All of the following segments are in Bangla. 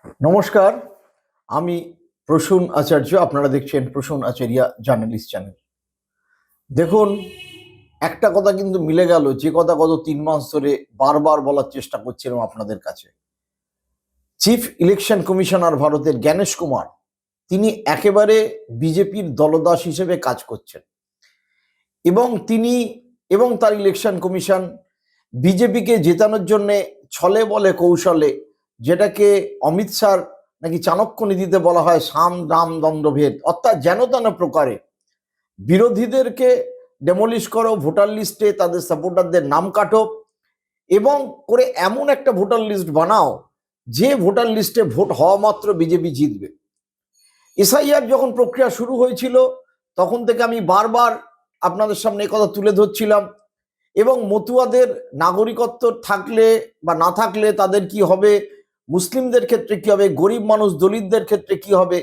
নমস্কার, আমি প্রসূন আচার্য। আপনারা দেখছেন প্রসূন আচার্য জার্নালিস্ট চ্যানেল। দেখুন, একটা কথা কিন্তু মিলে গেল, যে কথা গত 3 মাস ধরে বারবার বলার চেষ্টা করছিলাম আপনাদের কাছে। চিফ ইলেকশন কমিশনার ভারতের জ্ঞানেশ কুমার, তিনি একেবারে বিজেপির দলদাস হিসেবে কাজ করছেন এবং তিনি এবং তার ইলেকশন কমিশন বিজেপিকে জেতানোর জন্যে ছলে বলে কৌশলে, যেটাকে অমিত শাহর নাকি চাণক্য নীতিতে বলা হয় সাম দাম দণ্ডভেদ, অর্থাৎ যেন তেন প্রকারে বিরোধীদেরকে ডেমোলিশ করো, ভোটার লিস্টে তাদের সাপোর্টারদের নাম কাটো এবং করে এমন একটা ভোটার লিস্ট বানাও যে ভোটার লিস্টে ভোট হওয়া মাত্র বিজেপি জিতবে। এসআইআর যখন প্রক্রিয়া শুরু হয়েছিল তখন থেকে আমি বারবার আপনাদের সামনে কথা তুলে ধরছিলাম এবং মতুয়াদের নাগরিকত্ব থাকলে বা না থাকলে তাদের কি হবে, মুসলিমদের ক্ষেত্রে কি হবে, গরিব মানুষ দলিতদের ক্ষেত্রে কি হবে,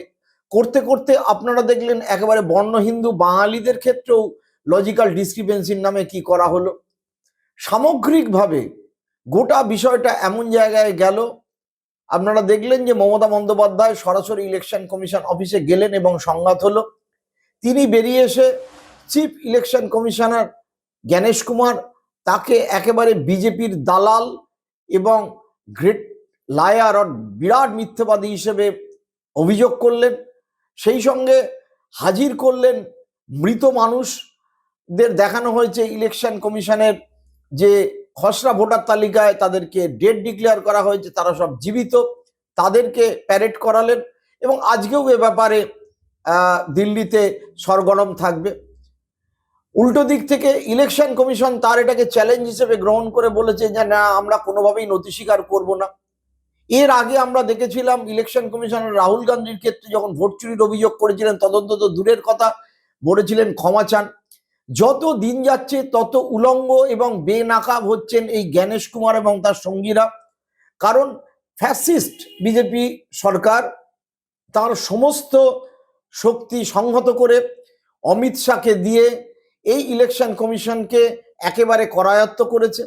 করতে করতে আপনারা দেখলেন একেবারে বর্ণ হিন্দু বাঙালিদের ক্ষেত্রেও লজিক্যাল ডিসক্রিপেন্সির নামে কি করা হলো। সামগ্রিকভাবে গোটা বিষয়টা এমন জায়গায় গেল, আপনারা দেখলেন যে মমতা বন্দ্যোপাধ্যায় সরাসরি ইলেকশন কমিশন অফিসে গেলেন এবং সংঘাত হলো। তিনি বেরিয়ে এসে chief election commissioner Gyanesh Kumar, তাকে একেবারে বিজেপির দালাল এবং গ্রেট লায়ার আর বিরাট মিথ্যাবাদী হিসেবে অভিযোগ করলেন। সেই সঙ্গে হাজির করলেন মৃত মানুষদের, দেখানো হয়েছে ইলেকশন কমিশনের যে খসড়া ভোটার তালিকায় তাদেরকে ডেট ডিক্লেয়ার করা হয়েছে, তারা সব জীবিত, তাদেরকে প্যারেড করালেন এবং আজকেও এ ব্যাপারে দিল্লিতে সরগরম থাকবে। উল্টো দিক থেকে ইলেকশন কমিশন তার এটাকে চ্যালেঞ্জ হিসেবে গ্রহণ করে বলেছে যে না, আমরা কোনোভাবেই নথি স্বীকার করবো না। এর আগে আমরা দেখেছিলাম ইলেকশন কমিশনার রাহুল গান্ধীর ক্ষেত্রে যখন ভোট চুরির অভিযোগ করেছিলেন, তদন্ত তো দূরের কথা, বলেছিলেন ক্ষমা চান। যত দিন যাচ্ছে তত উলঙ্গ এবং বেনাকাব হচ্ছেন এই জ্ঞানেশ কুমার এবং তার সঙ্গীরা। কারণ ফ্যাসিস্ট বিজেপি সরকার তার সমস্ত শক্তি সংহত করে অমিত শাহকে দিয়ে এই ইলেকশন কমিশনকে একেবারে করায়ত্ত করেছে।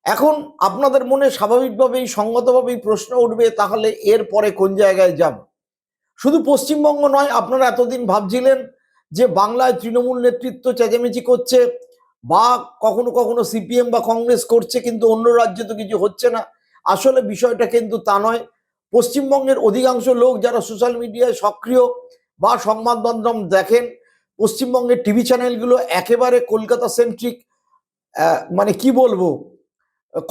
এখন আপনাদের মনে স্বাভাবিকভাবেই সঙ্গতভাবেই প্রশ্ন উঠবে, তাহলে এর পরে কোন জায়গায় যাব? শুধু পশ্চিমবঙ্গ নয়, আপনারা এতদিন ভাবছিলেন যে বাংলায় তৃণমূল নেতৃত্ব চেঁচামেচি করছে বা কখনো কখনো সিপিএম বা কংগ্রেস করছে, কিন্তু অন্য রাজ্যে তো কিছু হচ্ছে না। আসলে বিষয়টা কিন্তু তা নয়। পশ্চিমবঙ্গের অধিকাংশ লোক যারা সোশ্যাল মিডিয়ায় সক্রিয় বা সংবাদ মাধ্যম দেখেন, পশ্চিমবঙ্গের টিভি চ্যানেলগুলো একেবারে কলকাতা সেন্ট্রিক, মানে কি বলবো,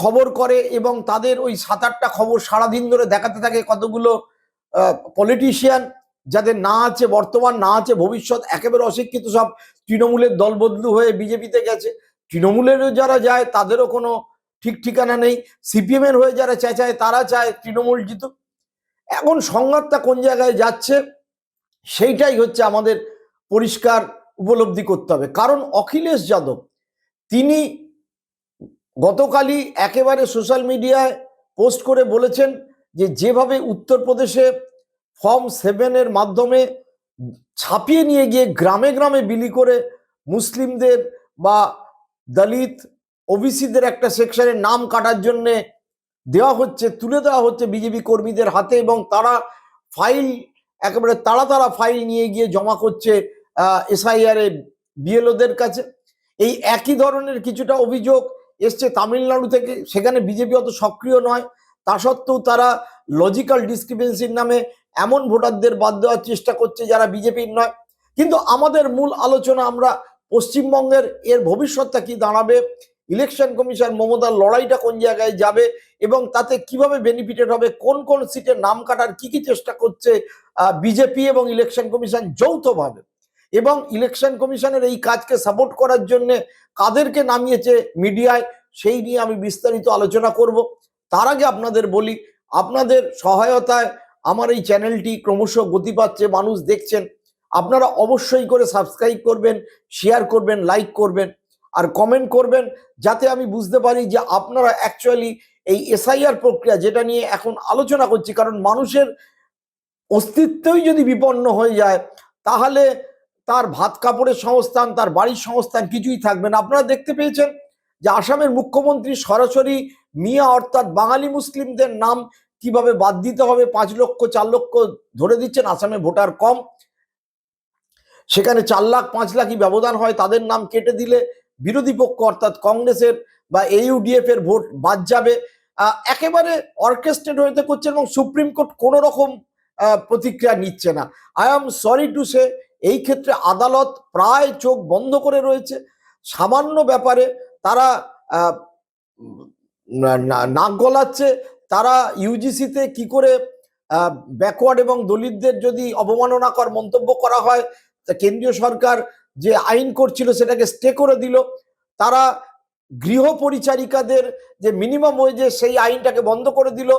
খবর করে এবং তাদের ওই 7-8টা খবর সারাদিন ধরে দেখাতে থাকে কতগুলো পলিটিশিয়ান যাদের না আছে বর্তমান, না আছে ভবিষ্যৎ, একেবারে অশিক্ষিত, সব তৃণমূলের দলবদলু হয়ে বিজেপিতে গেছে। তৃণমূলেরও যারা যায় তাদেরও কোনো ঠিক ঠিকানা নেই। সিপিএম এর হয়ে যারা চেঁচায় তারা চায় তৃণমূল জিতুক। এখন সংঘাতটা কোন জায়গায় যাচ্ছে সেইটাই হচ্ছে আমাদের পরিষ্কার উপলব্ধি করতে হবে। কারণ অখিলেশ যাদব তিনি গতকালই একেবারে সোশ্যাল মিডিয়ায় পোস্ট করে বলেছেন যে যেভাবে উত্তরপ্রদেশে ফর্ম 7-এর মাধ্যমে ছাপিয়ে নিয়ে গিয়ে গ্রামে গ্রামে বিলি করে মুসলিমদের বা দলিত ওবিসিদের একটা সেকশনের নাম কাটার জন্যে দেওয়া হচ্ছে, তুলে দেওয়া হচ্ছে বিজেপি কর্মীদের হাতে এবং তারা ফাইল একেবারে তাড়া ফাইল নিয়ে গিয়ে জমা করছে এসআইআর এ বিএলওদের কাছে। এই একই ধরনের কিছুটা অভিযোগ এসছে তামিলনাড়ু থেকে। সেখানে বিজেপি অত সক্রিয় নয়, তা সত্ত্বেও তারা লজিক্যাল ডিসক্রিপেন্সির নামে এমন ভোটারদের বাদ দেওয়ার চেষ্টা করছে যারা বিজেপির নয়। কিন্তু আমাদের মূল আলোচনা, আমরা পশ্চিমবঙ্গের এর ভবিষ্যৎটা কি দাঁড়াবে, ইলেকশন কমিশন মমতার লড়াইটা কোন জায়গায় যাবে এবং তাতে কিভাবে বেনিফিটেড হবে, কোন কোন সিটের নাম কাটার কি চেষ্টা করছে বিজেপি এবং ইলেকশন কমিশন যৌথভাবে, এবং ইলেকশন কমিশনের এই কাজকে সাপোর্ট করার জন্য কাদেরকে নামিয়েছে মিডিয়ায়, সেই নিয়ে আমি বিস্তারিত আলোচনা করব। তার আগে আপনাদের বলি, আপনাদের সহায়তায় আমার এই চ্যানেলটি ক্রমশ গতি পাচ্ছে, মানুষ দেখছেন। আপনারা অবশ্যই করে সাবস্ক্রাইব করবেন, শেয়ার করবেন, লাইক করবেন আর কমেন্ট করবেন, যাতে আমি বুঝতে পারি যে আপনারা অ্যাকচুয়ালি এই এসআইআর প্রক্রিয়া যেটা নিয়ে এখন আলোচনা করছি, কারণ মানুষের অস্তিত্বই যদি বিপন্ন হয়ে যায় তাহলে তার ভাত কাপড়ের সংস্থান, তার বাড়ির সংস্থান কিছুই থাকবে না। আপনারা দেখতে পেয়েছেন যে আসামের মুখ্যমন্ত্রী সরাসরি মিয়া অর্থাৎ বাঙালি মুসলিমদের নাম কিভাবে বাদ দিতে হবে, 5 লক্ষ 4 লক্ষ ধরে দিচ্ছেন, আসামে ভোটার কম, সেখানে 4 লাখ 5 লাখই ব্যবধান হয়, তাদের নাম কেটে দিলে বিরোধী পক্ষ অর্থাৎ কংগ্রেসের বা AUDF এর ভোট বাদ যাবে। একেবারে অর্কেস্ট্রেট হতে করছে এবং সুপ্রিম কোর্ট কোনো রকম প্রতিক্রিয়া নিচ্ছে না। I am sorry to say, এই ক্ষেত্রে আদালত প্রায় চোখ বন্ধ করে রয়েছে। সামান্য ব্যাপারে তারা নাক গলাচ্ছে। তারা ইউজিসিতে কি করে ব্যাকওয়ার্ড এবং দলিতদের যদি অবমাননাকর মন্তব্য করা হয়, কেন্দ্রীয় সরকার যে আইন করছিল সেটাকে স্টে করে দিল। তারা গৃহ পরিচারিকাদের যে মিনিমাম ওয়েজে সেই আইনটাকে বন্ধ করে দিল।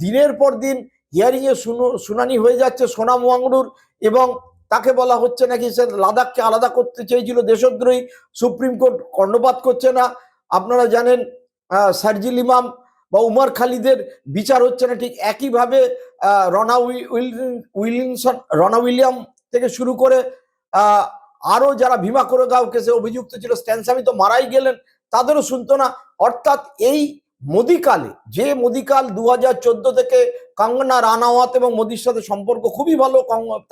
দিনের পর দিন হিয়ারিং এ শুনানি হয়ে যাচ্ছে সোনাম ওয়াংডুর, এবং তাকে বলা হচ্ছে নাকি সে লাদাখকে আলাদা করতে চেয়েছিল, দেশদ্রোহী, সুপ্রিম কোর্ট কর্ণপাত করছে না। আপনারা জানেন শারজিল ইমাম বা উমর খালিদের বিচার হচ্ছে না। ঠিক একইভাবে রনা উইলিয়াম থেকে শুরু করে আরো যারা ভীমা কোরেগাঁও কেসে অভিযুক্ত ছিল, স্ট্যানসামি তো মারাই গেলেন, তাদেরও শুনতো না। অর্থাৎ এই মোদিকালে, যে মোদিকাল 2014 থেকে কঙ্গনা রানাওয়াত এবং মোদির সাথে সম্পর্ক খুবই ভালো,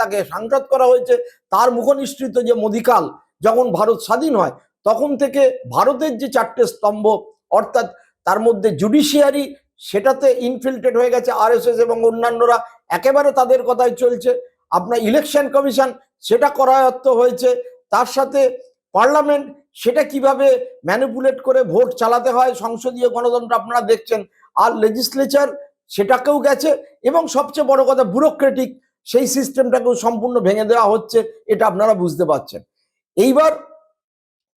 তাকে সাংসদ করা হয়েছে, তার মুখনিসৃত যে মোদিকাল যখন ভারত স্বাধীন হয় তখন থেকে ভারতের যে 4টে স্তম্ভ অর্থাৎ তার মধ্যে জুডিশিয়ারি, সেটাতে ইনফিল্ট্রেট হয়ে গেছে RSS এবং অন্যান্যরা, একেবারে তাদের কথাই চলছে। আপনার ইলেকশন কমিশন সেটা করায়ত্ত হয়েছে, তার সাথে পার্লামেন্ট সেটা কিভাবে ম্যানিপুলেট করে ভোট চালাতে হয়, সংসদীয় গণতন্ত্র আপনারা দেখছেন, আর লেজিসলেচার সেটাকেও গেছে, এবং সবচেয়ে বড় কথা ব্যুরোক্রেটিক সেই সিস্টেমটাকেও সম্পূর্ণ ভেঙে দেওয়া হচ্ছে, এটা আপনারা বুঝতে পারছেন। এইবার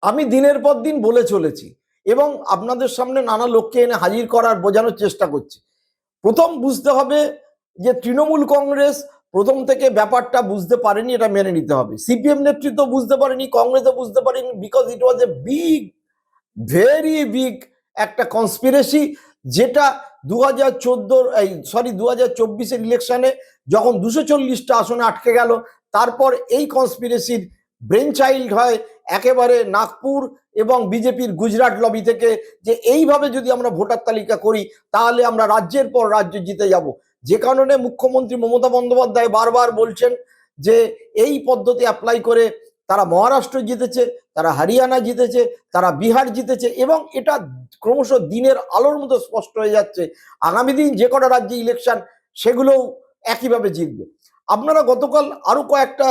আমি দিনের পর দিন বলে চলেছি এবং আপনাদের সামনে নানা লোককে এনে হাজির করার বোঝানোর চেষ্টা করছি। প্রথম বুঝতে হবে যে তৃণমূল কংগ্রেস প্রথম থেকে ব্যাপারটা বুঝতে পারেনি, এটা মেনে নিতে হবে। CPM নেতৃত্ব বুঝতে পারেনি, কংগ্রেসও বুঝতে পারেনি, because it was a big, very big একটা কনস্পিরেসি, যেটা 2024 ইলেকশনে যখন 240টা আসনে আটকে গেল, তারপর এই কনস্পিরেসির ব্রেন চাইল্ড হয় একেবারে নাগপুর এবং বিজেপির গুজরাট লবি থেকে, যে এইভাবে যদি আমরা ভোটার তালিকা করি তাহলে আমরা রাজ্যের পর রাজ্য জিতে যাব। যে কারণে মুখ্যমন্ত্রী মমতা বন্দ্যোপাধ্যায় বারবার বলছেন যে এই পদ্ধতি অ্যাপ্লাই করে তারা মহারাষ্ট্র জিতেছে, তারা হরিয়ানা জিতেছে, তারা বিহার জিতেছে, এবং এটা ক্রমশ দিনের আলোর মতো স্পষ্ট হয়ে যাচ্ছে আগামী দিন যে কটা রাজ্যে ইলেকশন সেগুলোও একইভাবে জিতবে। আপনারা গতকাল আরো কয়েকটা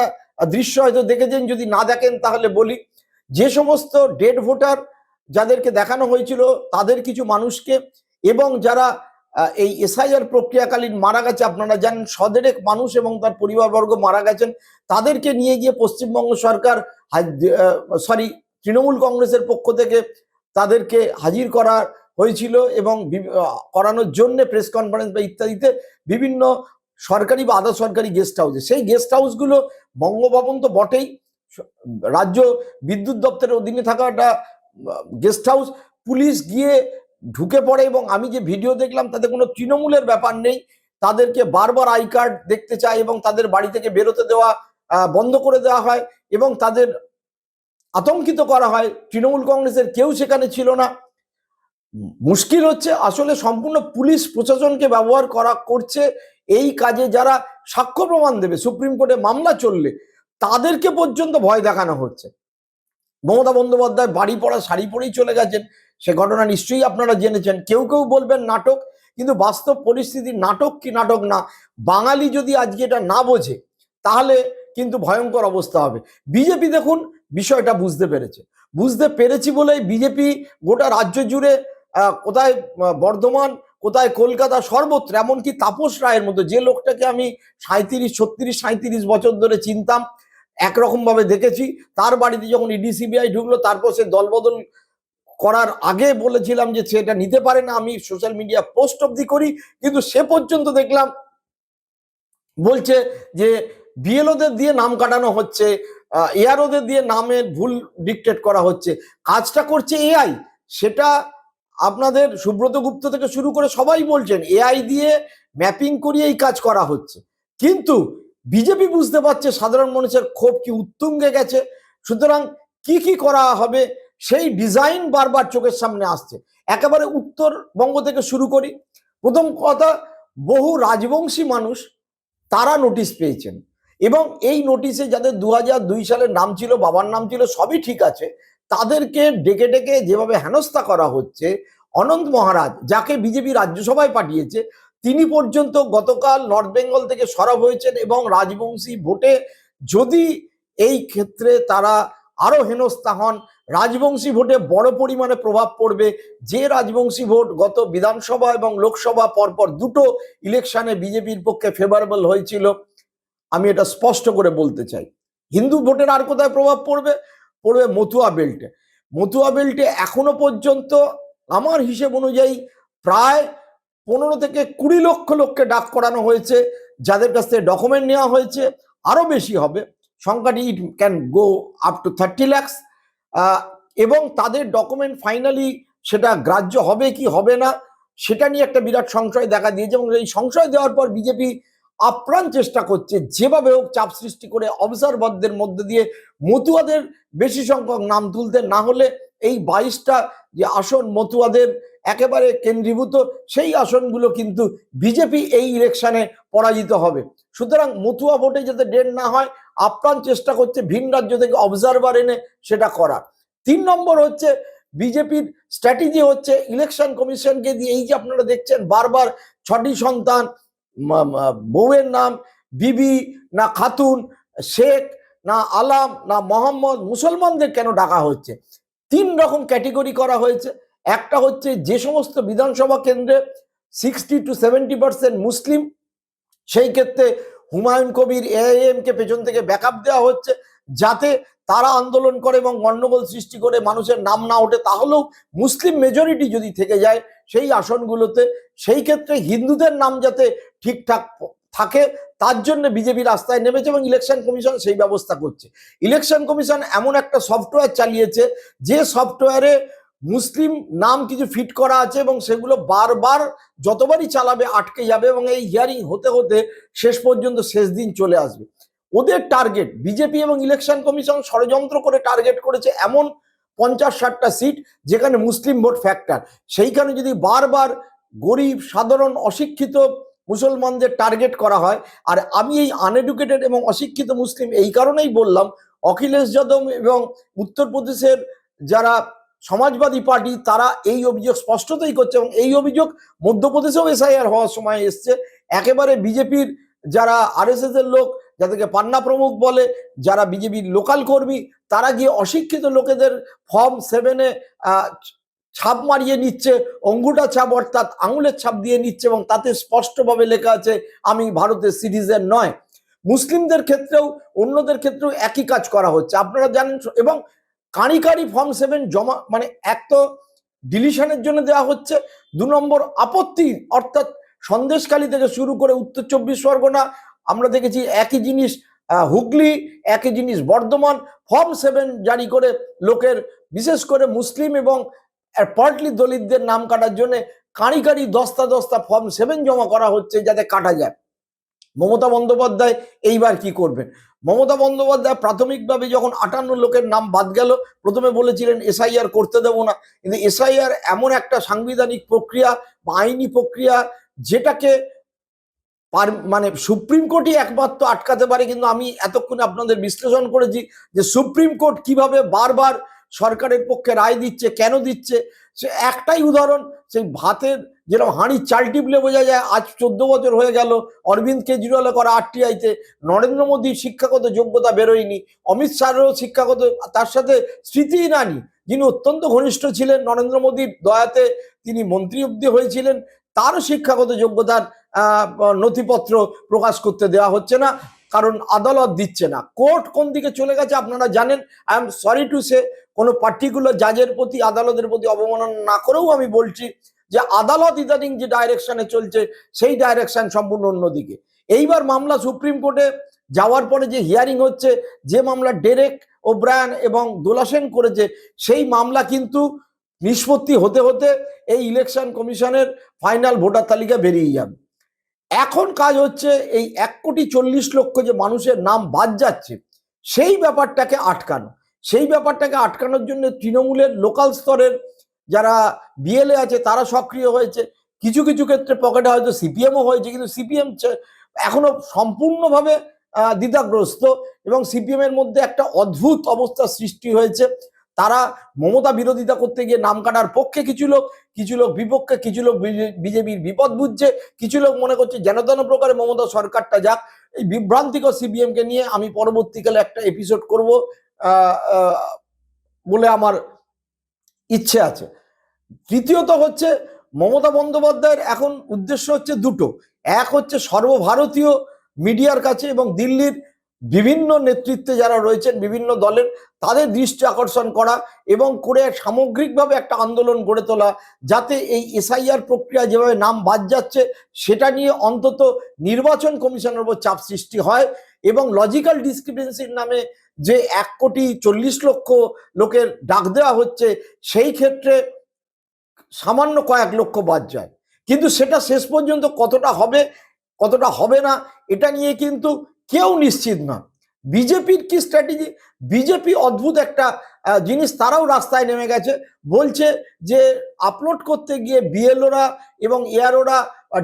দৃশ্য হয়তো দেখেছেন, যদি না দেখেন তাহলে বলি। যে সমস্ত ডেড ভোটার যাদেরকে দেখানো হয়েছিল তাদের কিছু মানুষকে, এবং যারা এই SIR প্রক্রিয়াকালীন মারা গেছে, আপনারা জানেন 100 মানুষ এবং তার পরিবারবর্গ মারা গেছেন, তাদেরকে নিয়ে গিয়ে পশ্চিমবঙ্গ সরকার তৃণমূল কংগ্রেসের পক্ষ থেকে তাদেরকে হাজির করা হয়েছিল, এবং করানোর জন্য প্রেস কনফারেন্স বা ইত্যাদিতে বিভিন্ন সরকারি বা আধা সরকারি গেস্ট হাউসে, সেই গেস্ট হাউসগুলো বঙ্গভবন তো বটেই, রাজ্য বিদ্যুৎ দপ্তরের অধীনে থাকা একটা গেস্ট হাউস, পুলিশ গিয়ে ঢুকে পড়ে, এবং আমি যে ভিডিও দেখলাম তাতে কোনো তৃণমূলের ব্যাপার নেই, তাদেরকে বারবার আই কার্ড দেখতে চায় এবং তাদের বাড়ি থেকে বেরোতে দেওয়া বন্ধ করে দেওয়া হয় এবং তাদের আতঙ্কিত করা হয়। তৃণমূল কংগ্রেসের কেউ সেখানে ছিল না। মুশকিল হচ্ছে আসলে সম্পূর্ণ পুলিশ প্রশাসনকে ব্যবহার করছে এই কাজে, যারা সাক্ষ্য প্রমাণ দেবে, সুপ্রিম কোর্টে মামলা চললে তাদেরকে পর্যন্ত ভয় দেখানো হচ্ছে। মমতা বন্দ্যোপাধ্যায় বাড়ি পড়া শাড়ি পরেই চলে গেছেন, সে ঘটনা নিশ্চয়ই আপনারা জেনেছেন। কেউ কেউ বলবেন নাটক, কিন্তু বাস্তব পরিস্থিতি নাটক কি নাটক না, বাঙালি যদি আজকে এটা না বোঝে তাহলে কিন্তু ভয়ঙ্কর অবস্থা হবে। বিজেপি দেখুন বিষয়টা বুঝতে পেরেছি বলেই বিজেপি গোটা রাজ্য জুড়ে, কোথায় বর্ধমান, কোথায় কলকাতা, সর্বত্র, এমনকি তাপস রায়ের মতো যে লোকটাকে আমি 37 বছর ধরে চিনতাম, একরকম ভাবে দেখেছি, তার বাড়িতে যখন ED CBI ঢুকলো, তারপর সে দলবদল করার আগে বলেছিলাম যে সে এটা নিতে পারে না, আমি সোশ্যাল মিডিয়া পোস্ট অবধি করি, কিন্তু সে পর্যন্ত দেখলাম বলছে যে BLOদের দিয়ে নাম কাটানো হচ্ছে, AROদের দিয়ে নামের ভুল ডিকটেট করা হচ্ছে, কাজটা করছে AI। সেটা আপনাদের সুব্রত গুপ্ত থেকে শুরু করে সবাই বলছেন AI দিয়ে ম্যাপিং করিয়ে এই কাজ করা হচ্ছে, কিন্তু বিজেপি বুঝতে পারছে সাধারণ মানুষের ক্ষোভ কি উত্তুঙ্গে গেছে, সুতরাং কি করা হবে সেই ডিজাইন বারবার চোখের সামনে আসছে। একেবারে উত্তরবঙ্গ থেকে শুরু করি। প্রথম কথা, বহু রাজবংশী মানুষ তারা নোটিশ পেয়েছেন, এবং এই নোটিশে যাদের 2002 সালের নাম ছিল, বাবার নাম ছিল, সবই ঠিক আছে, তাদেরকে ডেকে ডেকে যেভাবে হেনস্থা করা হচ্ছে। অনন্ত মহারাজ, যাকে বিজেপি রাজ্যসভায় পাঠিয়েছে, তিনি পর্যন্ত গতকাল নর্থ বেঙ্গল থেকে সরব হয়েছেন, এবং রাজবংশী ভোটে যদি এই ক্ষেত্রে তারা আরো হেনস্থা হন, রাজবংশী ভোটে বড় পরিমাণে প্রভাব পড়বে। যে রাজবংশী ভোট গত বিধানসভা এবং লোকসভা পরপর দুটো ইলেকশনে বিজেপির পক্ষে ফেভারেবল হয়েছিল, আমি এটা স্পষ্ট করে বলতে চাই। হিন্দু ভোটের আর কোথায় প্রভাব পড়বে? পড়বে মতুয়া বেল্টে। মতুয়া বেল্টে এখনো পর্যন্ত আমার হিসেব অনুযায়ী প্রায় 15 থেকে 20 লক্ষ লোককে ডাক করানো হয়েছে, যাদের কাছ থেকে ডকুমেন্ট নেওয়া হয়েছে। আরো বেশি হবে সংখ্যাটি, it can go up to 30 lakhs। এবং তাদের ডকুমেন্ট ফাইনালি সেটা গ্রাহ্য হবে কি হবে না, সেটা নিয়ে একটা বিরাট সংশয় দেখা দিয়েছে, এবং এই সংশয় দেওয়ার পর বিজেপি আপ্রাণ চেষ্টা করছে যেভাবে হোক চাপ সৃষ্টি করে অবজারভারদের মধ্যে দিয়ে মতুয়াদের বেশি সংখ্যক নাম তুলতে, না হলে এই 22টা যে আসন মতুয়াদের একেবারে কেন্দ্রীভূত, সেই আসনগুলো কিন্তু বিজেপি এই ইলেকশনে পরাজিত হবে। সুতরাং মতুয়া ভোটে যাতে ডেট না হয়, আপ্রাণ চেষ্টা করছে ভিন রাজ্য থেকে অবজারভার এনে সেটা করা। 3 নম্বর হচ্ছে বিজেপির স্ট্র্যাটেজি হচ্ছে ইলেকশন কমিশনকে দিয়ে, এই যে আপনারা দেখছেন বারবার 6টি সন্তান, বউয়ের নাম বিবি না খাতুন, শেখ না আলাম না মোহাম্মদ, মুসলমানদের কেন ডাকা হচ্ছে? 3 রকম ক্যাটেগরি করা হয়েছে। একটা হচ্ছে যে সমস্ত বিধানসভা কেন্দ্রে 60 to 70% মুসলিম, সেই ক্ষেত্রে হুমায়ুন কবির এআইএম কে পেছন থেকে ব্যাকআপ দেওয়া হচ্ছে, যাতে তারা আন্দোলন করে এবং গন্ডগোল সৃষ্টি করে মানুষের নাম না ওঠে, তাহলেও মুসলিম মেজরিটি যদি থেকে যায় সেই আসনগুলোতে, সেই ক্ষেত্রে হিন্দুদের নাম যাতে ঠিকঠাক থাকে, তার জন্য বিজেপি রাস্তায় নেমেছে, এবং ইলেকশন কমিশন সেই ব্যবস্থা করছে। ইলেকশন কমিশন এমন একটা সফটওয়্যার চালিয়েছে, যে সফটওয়্যারে মুসলিম নাম কিছু ফিট করা আছে, এবং সেগুলো বারবার যতবারই চালাবে আটকে যাবে, এবং এই হিয়ারিং হতে হতে শেষ পর্যন্ত শেষ দিন চলে আসবে। ওদের টার্গেট, বিজেপি এবং ইলেকশন কমিশন ষড়যন্ত্র করে টার্গেট করেছে এমন 50-60টা সিট যেখানে মুসলিম ভোট ফ্যাক্টর, সেইখানে যদি বারবার গরিব সাধারণ অশিক্ষিত মুসলমানদের টার্গেট করা হয়। আর আমি এই আনএডুকেটেড এবং অশিক্ষিত মুসলিম এই কারণেই বললাম, অখিলেশ যাদব এবং উত্তরপ্রদেশের যারা সমাজবাদী পার্টি, তারা এই অভিযোগ স্পষ্টতই করছে, এবং এই অভিযোগ মধ্যপ্রদেশেও এসআইআর হওয়ার সময় এসছে। একেবারে বিজেপির যারা আরএসএস এর লোক, যাদেরকে পান্না প্রমুখ বলে, যারা বিজেপির লোকাল কর্মী, তারা গিয়ে অশিক্ষিত লোকেদের ফর্ম 7-এ ছাপ মারিয়ে নিচ্ছে, অঙ্গুটা ছাপ অর্থাৎ আঙুলের ছাপ দিয়ে নিচ্ছে, এবং তাতে স্পষ্টভাবে লেখা আছে আমি ভারতের সিটিজেন নয়। মুসলিমদের ক্ষেত্রেও অন্যদের ক্ষেত্রেও একই কাজ করা হচ্ছে, আপনারা জানেন। এবং কাঁড়ি কাঁড়ি ফর্ম 7 জমা, মানে এক তো ডিলিশনের জন্য দেওয়া হচ্ছে, 2 নম্বর আপত্তি, অর্থাৎ সন্দেশখালী থেকে শুরু করে উত্তর 24 পরগনা আমরা দেখেছি একই জিনিস, হুগলি একই জিনিস, বর্ধমান, ফর্ম 7 জারি করে লোকের, বিশেষ করে মুসলিম এবং পার্টলি দলিতদের নাম কাটার জন্য কাঁড়ি কাঁড়ি দস্তা দস্তা ফর্ম 7 জমা করা হচ্ছে যাতে কাটা যায়। মমতা বন্দ্যোপাধ্যায় এইবার কি করবেন? মমতা বন্দ্যোপাধ্যায় প্রাথমিকভাবে যখন 58 লোকের নাম বাদ গেল, প্রথমে বলেছিলেন এসআইআর করতে দেব না, কিন্তু এসআইআর এমন একটা সাংবিধানিক প্রক্রিয়া বা আইনি প্রক্রিয়া, যেটাকে মানে সুপ্রিম কোর্টই একমাত্র আটকাতে পারে। কিন্তু আমি এতক্ষণ আপনাদের বিশ্লেষণ করেছি যে সুপ্রিম কোর্ট কিভাবে বারবার সরকারের পক্ষে রায় দিচ্ছে, কেন দিচ্ছে। সে একটাই উদাহরণ, সেই ভাতের যেরকম হাঁড়ির চাল টিপলে বোঝা যায় আজ 14 বছর হয়ে গেল অরবিন্দ কেজরিওয়াল করা আরটিআইতে, নরেন্দ্র মোদীর শিক্ষাগত যোগ্যতা বেরোয়নি, অমিত শাহেরও শিক্ষাগত, তার সাথে স্মৃতি ইরানি যিনি অত্যন্ত ঘনিষ্ঠ ছিলেন নরেন্দ্র মোদীর দয়াতে, তিনি মন্ত্রী অব্দি হয়েছিলেন, তারও শিক্ষাগত যোগ্যতার নথিপত্র প্রকাশ করতে দেওয়া হচ্ছে না, কারণ আদালত দিচ্ছে না। কোর্ট কোন দিকে চলে গেছে আপনারা জানেন। I am sorry to say, কোনো পার্টিকুলার জাজের প্রতি, আদালতের প্রতি অবমাননা না করেও আমি বলছি যে আদালত ইদানিং যে ডাইরেকশনে চলছে, সেই ডাইরেকশন সম্পূর্ণ অন্যদিকে। এইবার মামলা সুপ্রিম কোর্টে যাওয়ার পরে যে হিয়ারিং হচ্ছে, যে মামলা ডেরেক ওব্রায়ান এবং দোলা সেন করেছে, সেই মামলা কিন্তু নিষ্পত্তি হতে হতে এই ইলেকশন কমিশনের ফাইনাল ভোটার তালিকা বেরিয়ে যাবে। এখন কাজ হচ্ছে এই 1,40,00,000 যে মানুষের নাম বাদ যাচ্ছে, সেই ব্যাপারটাকে আটকানো। সেই ব্যাপারটাকে আটকানোর জন্য তৃণমূলের লোকাল স্তরের যারা বিএলএ আছে তারা সক্রিয় হয়েছে, কিছু কিছু ক্ষেত্রে পকেটে হয়তো সিপিএমও হয়েছে, কিন্তু সিপিএম এখনো সম্পূর্ণভাবে দ্বিধাগ্রস্ত, এবং সিপিএম এর মধ্যে একটা অদ্ভুত অবস্থা সৃষ্টি হয়েছে। তারা মমতা বিরোধিতা করতে গিয়ে নাম কাটার পক্ষে কিছু লোক বিপক্ষে, কিছু লোক বিজেপির বিপদ বুঝছে, কিছু লোক মনে করছে যেন তেন প্রকারে মমতা সরকারটা যাক। এই বিভ্রান্তিকর সিপিএম কে নিয়ে আমি পরবর্তীকালে একটা এপিসোড করব বলে আমার ইচ্ছে আছে। তৃতীয়ত হচ্ছে, মমতা বন্দ্যোপাধ্যায়ের এখন উদ্দেশ্য হচ্ছে দুটো। এক হচ্ছে সর্বভারতীয় মিডিয়ার কাছে এবং দিল্লির বিভিন্ন নেতৃত্বে যারা রয়েছেন বিভিন্ন দলের, তাদের দৃষ্টি আকর্ষণ করা এবং করে সামগ্রিকভাবে একটা আন্দোলন গড়ে তোলা, যাতে এই এসআইআর প্রক্রিয়া যেভাবে নাম বাদ যাচ্ছে সেটা নিয়ে অন্তত নির্বাচন কমিশনের উপর চাপ সৃষ্টি হয়, এবং লজিক্যাল ডিসক্রিপেন্সির নামে যে 1,40,00,000 লোকের ডাক দেওয়া হচ্ছে, সেই ক্ষেত্রে সামান্য কয়েক লক্ষ বাদ যায়। কিন্তু সেটা শেষ পর্যন্ত কতটা হবে কতটা হবে না এটা নিয়ে কিন্তু কেউ নিশ্চিত না। বিজেপির কি স্ট্র্যাটেজি? বিজেপি অদ্ভুত একটা জিনিস, তারাও রাস্তায় নেমে গেছে, বলছে যে আপলোড করতে গিয়ে বিএলওরা এবং এআরওরা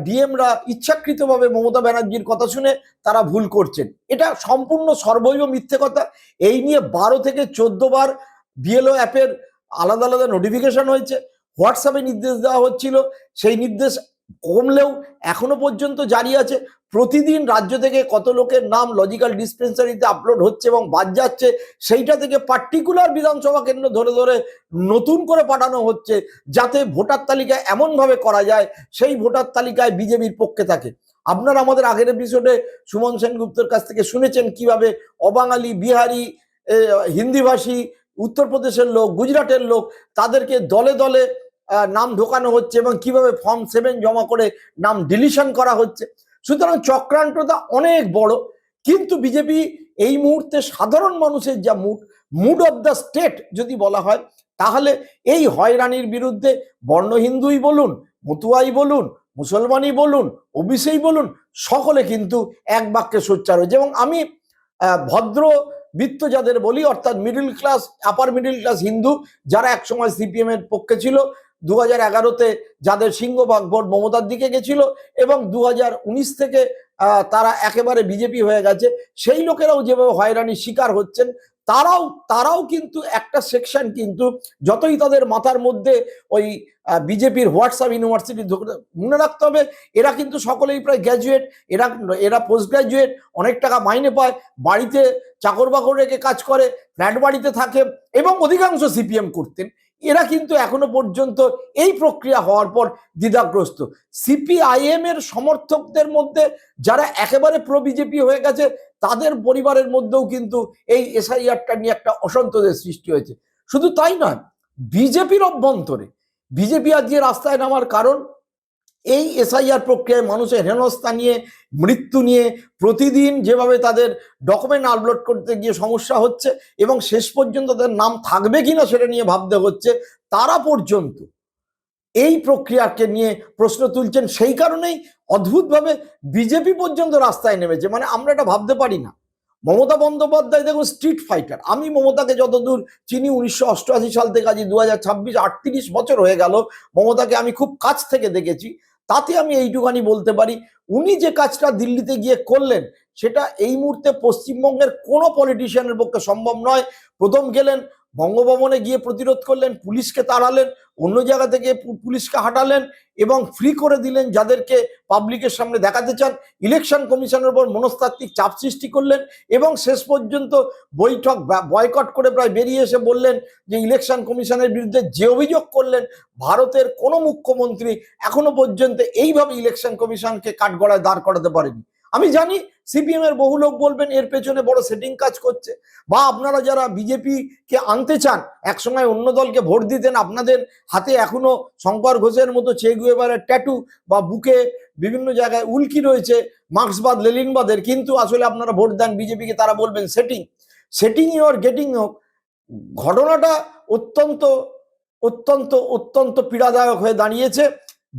ডিএমরা ইচ্ছাকৃতভাবে মমতা ব্যানার্জির কথা শুনে তারা ভুল করছেন। এটা সম্পূর্ণ সর্বৈব মিথ্যে কথা। এই নিয়ে 12 থেকে 14 বার বিএলও অ্যাপের আলাদা আলাদা নোটিফিকেশন হয়েছে, হোয়াটসঅ্যাপে নির্দেশ দেওয়া হচ্ছিল, সেই নির্দেশ কমলেও এখনো পর্যন্ত জারি আছে। প্রতিদিন রাজ্য থেকে কত লোকের নাম লজিক্যাল ডিসপেন্সারিতে আপলোড হচ্ছে এবং বাদ যাচ্ছে, সেইটা থেকে পার্টিকুলার বিধানসভা কেন্দ্র ধরে ধরে নতুন করে পাঠানো হচ্ছে, যাতে ভোটার তালিকা এমনভাবে করা যায় সেই ভোটার তালিকায় বিজেপির পক্ষে থাকে। আপনারা আমাদের আগের এপিসোডে সুমন সেনগুপ্তের কাছ থেকে শুনেছেন কিভাবে অবাঙালি, বিহারি, হিন্দিভাষী, উত্তরপ্রদেশের লোক, গুজরাটের লোক, তাদেরকে দলে দলে নাম ঢোকানো হচ্ছে এবং কিভাবে ফর্ম 7 জমা করে নাম ডিলিশন করা হচ্ছে। সুতরাং চক্রান্তটা অনেক বড়, কিন্তু বিজেপি এই মুহূর্তে সাধারণ মানুষের যা মুড অফ দ্য স্টেট যদি বলা হয়, তাহলে এই হয়রানির বিরুদ্ধে বর্ণ হিন্দুই বলুন, মতুয়াই বলুন, মুসলমানই বলুন, ওবিসি বলুন, সকলে কিন্তু এক বাক্যে সোচ্চার হয়েছে। এবং আমি ভদ্রবিত্ত যাদের বলি, অর্থাৎ মিডল ক্লাস, আপার মিডল ক্লাস হিন্দু, যারা একসময় সিপিএম এর পক্ষে ছিল, 2011-তে যাদের সিংহভাগ ভোট মমতার দিকে গেছিল এবং 2019 থেকে তারা একেবারে বিজেপি হয়ে গেছে, সেই লোকেরাও যেভাবে হয়রানির শিকার হচ্ছেন, তারাও কিন্তু একটা সেকশন, কিন্তু যতই তাদের মাথার মধ্যে ওই বিজেপির হোয়াটসঅ্যাপ ইউনিভার্সিটি, মনে রাখতে হবে এরা কিন্তু সকলেই প্রায় গ্র্যাজুয়েট, এরা পোস্ট গ্র্যাজুয়েট, অনেক টাকা মাইনে পায়, বাড়িতে চাকর বাকর রেখে কাজ করে, ফ্ল্যাট বাড়িতে থাকে এবং অধিকাংশ সিপিএম করতেন। এরা কিন্তু এখনো পর্যন্ত এই প্রক্রিয়া হওয়ার পর দ্বিধাগ্রস্ত। সিপিআইএম এর সমর্থকদের মধ্যে যারা একেবারে প্রো বিজেপি হয়ে গেছে, তাদের পরিবারের মধ্যেও কিন্তু এই এসআইআরটা নিয়ে একটা অসন্তোষের সৃষ্টি হয়েছে। শুধু তাই নয়, বিজেপির অভ্যন্তরে বিজেপি আজকে রাস্তায় নামার কারণ এই এসআইআর প্রক্রিয়ায় মানুষের হেনস্থা নিয়ে, মৃত্যু নিয়ে, প্রতিদিন যেভাবে তাদের ডকুমেন্ট আপলোড করতে গিয়ে সমস্যা হচ্ছে এবং শেষ পর্যন্ত তাদের নাম থাকবে কিনা সেটা নিয়ে ভাবতে হচ্ছে, তারা পর্যন্ত এই প্রক্রিয়াকে নিয়ে প্রশ্ন তুলছেন। সেই কারণেই অদ্ভুতভাবে বিজেপি পর্যন্ত রাস্তায় নেমেছে। মানে আমরা এটা ভাবতে পারি না। মমতা বন্দ্যোপাধ্যায় দেখুন স্ট্রিট ফাইটার। আমি মমতাকে যতদূর চিনি, 1988 সাল থেকে আজ 2026, 38 বছর হয়ে গেল, মমতাকে আমি খুব কাছ থেকে দেখেছি। তাতে আমি এইটুখানি বলতে পারি, উনি যে কাজটা দিল্লিতে গিয়ে করলেন, সেটা এই মুহূর্তে পশ্চিমবঙ্গের কোনো পলিটিশিয়ানের পক্ষে সম্ভব নয়। প্রথম গেলেন বঙ্গভবনে, গিয়ে প্রতিরোধ করলেন, পুলিশকে তাড়ালেন, অন্য জায়গা থেকে পুলিশকে হাঁটালেন এবং ফ্রি করে দিলেন যাদেরকে পাবলিকের সামনে দেখাতে চান। ইলেকশন কমিশনের উপর মনস্তাত্ত্বিক চাপ সৃষ্টি করলেন এবং শেষ পর্যন্ত বৈঠক বয়কট করে প্রায় বেরিয়ে এসে বললেন যে ইলেকশন কমিশনের বিরুদ্ধে যে অভিযোগ করলেন, ভারতের কোনো মুখ্যমন্ত্রী এখনো পর্যন্ত এইভাবে ইলেকশন কমিশনকে কাঠগড়ায় দাঁড় করাতে পারেনি। আমি জানি সিপিএম এর বহু লোক বলবেন এর পেছনে বড় সেটিং কাজ করছে, বা আপনারা যারা বিজেপি কে আনতে চান, একসময় অন্য দলকে ভোট দিতেন, আপনাদের হাতে এখনো শঙ্কর ঘোষের মতো চে গুয়েভারের ট্যাটু বা বুকে বিভিন্ন জায়গায় উল্কি রয়েছে মার্ক্সবাদ লেনিনবাদের, কিন্তু আসলে আপনারা ভোট দেন বিজেপিকে, তারা বলবেন সেটিং ইউর গেটিং হোক। ঘটনাটা অত্যন্ত অত্যন্ত অত্যন্ত পীড়াদায়ক হয়ে দাঁড়িয়েছে,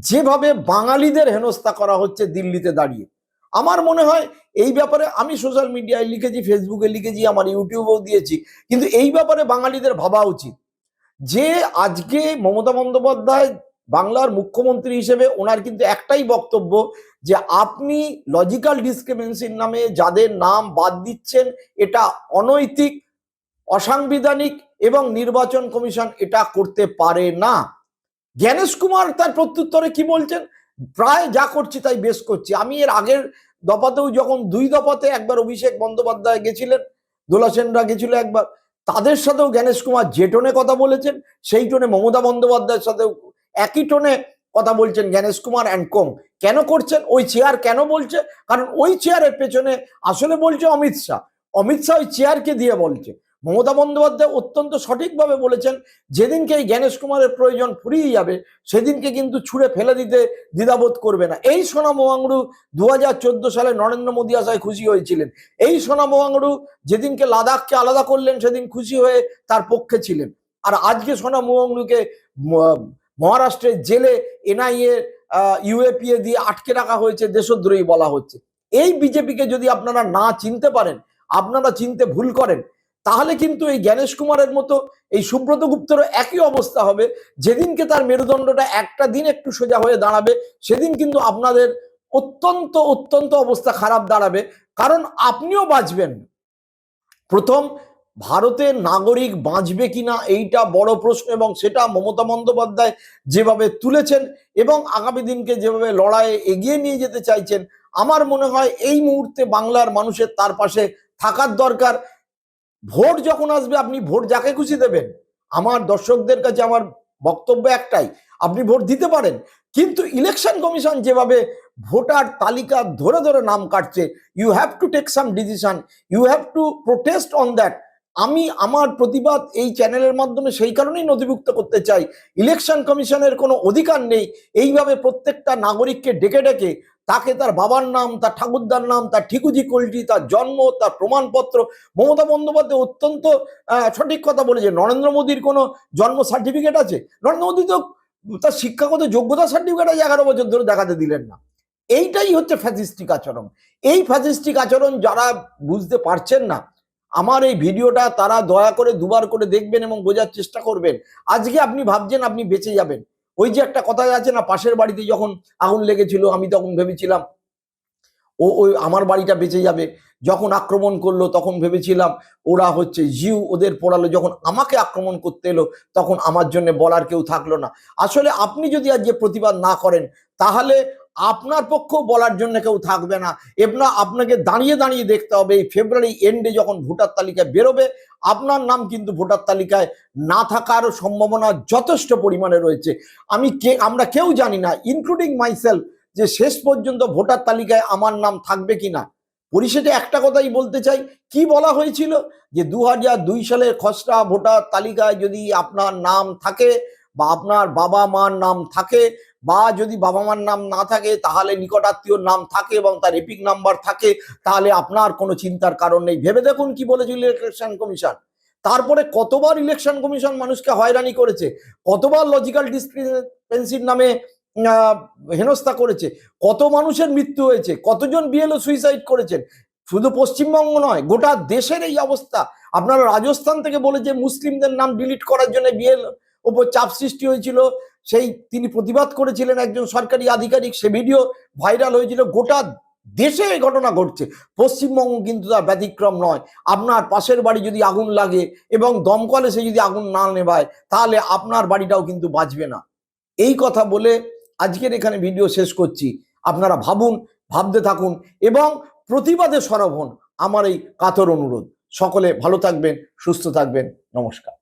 যেভাবে বাঙালিদের হেনস্থা করা হচ্ছে দিল্লিতে দাঁড়িয়ে। আমার মনে হয় এই ব্যাপারে আমি সোশ্যাল মিডিয়ায় লিখেছি, ফেসবুকে লিখেছি, আমার ইউটিউবেও দিয়েছি, কিন্তু এই ব্যাপারে বাঙালিদের ভাবা উচিত যে আজকে মমতা বন্দ্যোপাধ্যায় বাংলার মুখ্যমন্ত্রী হিসেবে ওনার কিন্তু একটাই বক্তব্য যে আপনি লজিক্যাল ডিসক্রিমিনেন্সির নামে যাদের নাম বাদ দিচ্ছেন এটা অনৈতিক, অসাংবিধানিক এবং নির্বাচন কমিশন এটা করতে পারে না। জ্ঞানেশ কুমার তার প্রত্যুত্তরে কি বলছেন, প্রায় যা করছি তাই বেশ করছি। আমি এর আগের দফাতেও যখন 2 দফাতে একবার অভিষেক বন্দ্যোপাধ্যায় গেছিলেন, দোলা সেনরা গেছিল একবার, তাদের সাথেও জ্ঞানেশ কুমার যে টোনে কথা বলেছেন সেই টোনে মমতা বন্দ্যোপাধ্যায়ের সাথেও একই টোনে কথা বলছেন জ্ঞানেশ কুমার অ্যান্ড কোং। কেন করছেন? ওই চেয়ার কেন বলছে? কারণ ওই চেয়ারের পেছনে আসলে বলছে অমিত শাহ। অমিত শাহ ওই চেয়ারকে দিয়ে বলছে। মমতা বন্দ্যোপাধ্যায় অত্যন্ত সঠিকভাবে বলেছেন, যেদিনকে এই জ্ঞানেশ কুমারের প্রয়োজন ফুরিয়ে যাবে সেদিনকে কিন্তু ছুঁড়ে ফেলে দিতে দ্বিধাবোধ করবে না। এই সোনা মোয়াংরু 2014 সালে নরেন্দ্র মোদী আসায় খুশি হয়েছিলেন। এই সোনা মোয়াংরু যেদিনকে লাদাখকে আলাদা করলেন সেদিন খুশি হয়ে তার পক্ষে ছিলেন। আর আজকে সোনা মোয়াংরুকে মহারাষ্ট্রের জেলে এনআইএ ইউএপিএ দিয়ে আটকে রাখা হয়েছে, দেশদ্রোহী বলা হচ্ছে। এই বিজেপিকে যদি আপনারা না চিনতে পারেন, আপনারা চিনতে ভুল করেন, তাহলে কিন্তু এই জ্ঞানেশ কুমারের মতো এই সুব্রত গুপ্তেরও একই অবস্থা হবে। যেদিনকে তার মেরুদণ্ডটা একটা দিন একটু সোজা হয়ে দাঁড়াবে সেদিন কিন্তু আপনাদের অত্যন্ত অত্যন্ত অবস্থা খারাপ দাঁড়াবে। কারণ আপনিও বাঁচবেন। প্রথম, ভারতের নাগরিক বাঁচবে কিনা এইটা বড় প্রশ্ন, এবং সেটা মমতা বন্দ্যোপাধ্যায় যেভাবে তুলেছেন এবং আগামী দিনকে যেভাবে লড়াইয়ে এগিয়ে নিয়ে যেতে চাইছেন, আমার মনে হয় এই মুহূর্তে বাংলার মানুষের তার পাশে থাকার দরকার। ভোট যখন আসবে আপনি ভোট যাকে খুশি দেবেন। আমার দর্শকদের কাছে আমার বক্তব্য একটাই, আপনি ভোট দিতে পারেন, কিন্তু ইলেকশন কমিশন যেভাবে ভোটার তালিকা ধরে ধরে নাম কাটছে, you have to take some decision, you have to protest on that. আমি আমার প্রতিবাদ এই চ্যানেলের মাধ্যমে সেই কারণেই নথিভুক্ত করতে চাই। ইলেকশন কমিশনের কোনো অধিকার নেই এইভাবে প্রত্যেকটা নাগরিককে ডেকে ডেকে তাকে তার বাবার নাম, তার ঠাকুরদার নাম, তার ঠিকুজি কলটি, তার জন্ম, তার প্রমাণপত্র। মমতা বন্দ্যোপাধ্যায় অত্যন্ত সঠিক কথা বলেছে, নরেন্দ্র মোদীর কোনো জন্ম সার্টিফিকেট আছে? নরেন্দ্র মোদী তো তার শিক্ষাগত যোগ্যতা সার্টিফিকেট আছে 11 বছর ধরে দেখাতে দিলেন না। এইটাই হচ্ছে ফ্যাসিস্টিক আচরণ। এই ফ্যাসিস্টিক আচরণ যারা বুঝতে পারছেন না, আমার এই ভিডিওটা তারা দয়া করে দুবার করে দেখবেন এবং বোঝার চেষ্টা করবেন। আজকে আপনি ভাবছেন আপনি বেঁচে যাবেন। ওই যে একটা কথা আছে না, পাশের বাড়িতে যখন আগুন লেগেছিল আমি তখন ভেবেছিলাম ওই আমার বাড়িটা বেঁচে যাবে। যখন আক্রমণ করলো তখন ভেবেছিলাম ওরা হচ্ছে জিউ ওদের পড়ালো। যখন আমাকে আক্রমণ করতে এলো তখন আমার জন্য বলার কেউ থাকলো না। আসলে আপনি যদি আজ যে প্রতিবাদ না করেন তাহলে আপনার পক্ষেও বলার জন্য কেউ থাকবে না। আপনাকে দাঁড়িয়ে দাঁড়িয়ে দেখতে হবে এই ফেব্রুয়ারি এন্ডে যখন ভোটার তালিকায় বেরোবে আপনার নাম কিন্তু ভোটার তালিকায় না থাকার সম্ভাবনা যথেষ্ট পরিমাণে রয়েছে। আমরা কেউ জানি না, ইনক্লুডিং মাইসেলফ, যে শেষ পর্যন্ত ভোটার তালিকায় আমার নাম থাকবে কিনা। পরিশেষে একটা কথাই বলতে চাই, কি বলা হয়েছিল যে 2002 সালের খসড়া ভোটার তালিকায় যদি আপনার নাম থাকে বা আপনার বাবা মার নাম থাকে, বা যদি বাবা মার নাম না থাকে তাহলে নিকটাত্মীয়র নাম থাকে এবং তার এপিক নাম্বার থাকে, তাহলে আপনার কোনো চিন্তার কারণ নেই। ভেবে দেখুন কি বলেছিল ইলেকশন কমিশন। তারপরে কতবার ইলেকশন কমিশন মানুষকে হয়রানি করেছে, কতবার লজিক্যাল ডিসক্রিমিনেন্সির নামে হেনস্থা করেছে, কত মানুষের মৃত্যু হয়েছে, কতজন বিএলও সুইসাইড করেছেন। শুধু পশ্চিমবঙ্গ নয়, গোটা দেশের এই অবস্থা। আপনারা রাজস্থান থেকে বলে যে মুসলিমদের নাম ডিলিট করার জন্য বিএলও ওপর চাপ সৃষ্টি হয়েছিল, সেই তিনি প্রতিবাদ করেছিলেন একজন সরকারি আধিকারিক, সে ভিডিও ভাইরাল হয়েছিল। গোটা দেশে এই ঘটনা ঘটছে, পশ্চিমবঙ্গ কিন্তু তার ব্যতিক্রম নয়। আপনার পাশের বাড়ি যদি আগুন লাগে এবং দমকলে সে যদি আগুন না নেভায় তাহলে আপনার বাড়িটাও কিন্তু বাঁচবে না। এই কথা বলে আজকের এখানে ভিডিও শেষ করছি। আপনারা ভাবুন, ভাবতে থাকুন এবং প্রতিবাদে সরব হন, আমার এই কাতর অনুরোধ। সকলে ভালো থাকবেন, সুস্থ থাকবেন। নমস্কার।